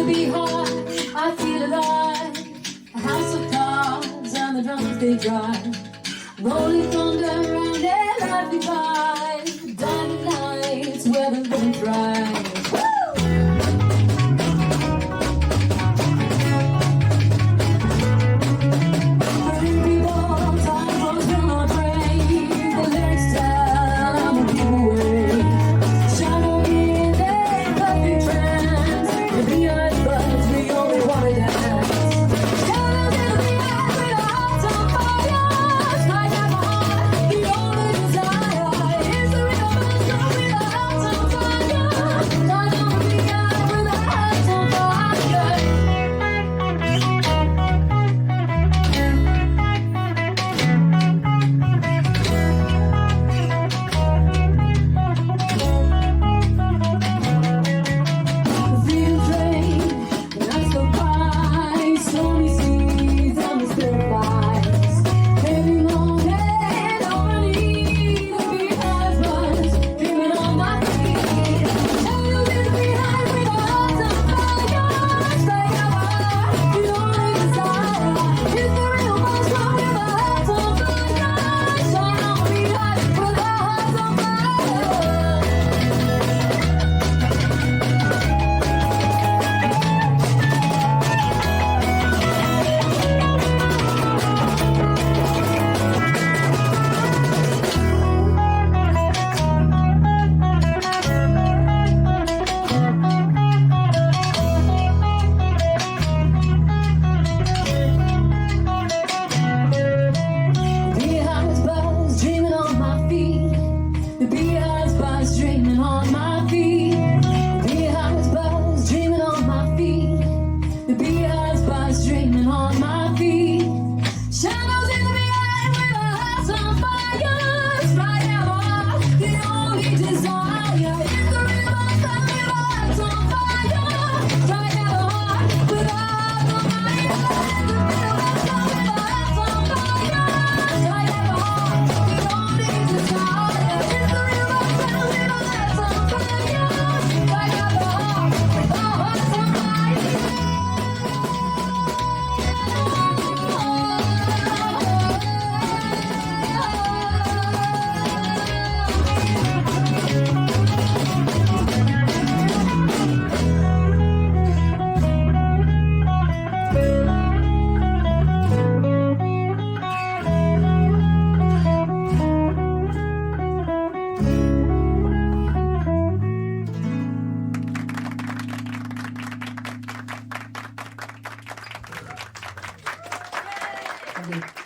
the beehive, I feel alive. A house of cards and the drums they drive. Rolling thunder around their lively vibe. Diamond lights where the living thrive. Dreaming on my feet, Beehive's buzz, dreaming on my feet. The Beehive's buzz, dreaming on my feet. Shadows in the beehive with our hearts on fire. Strike out the only desire is the river with our hearts on fire. Strike out with our hearts on fire. The river with our hearts on fire. Strike out the only desire is the river. Thank you.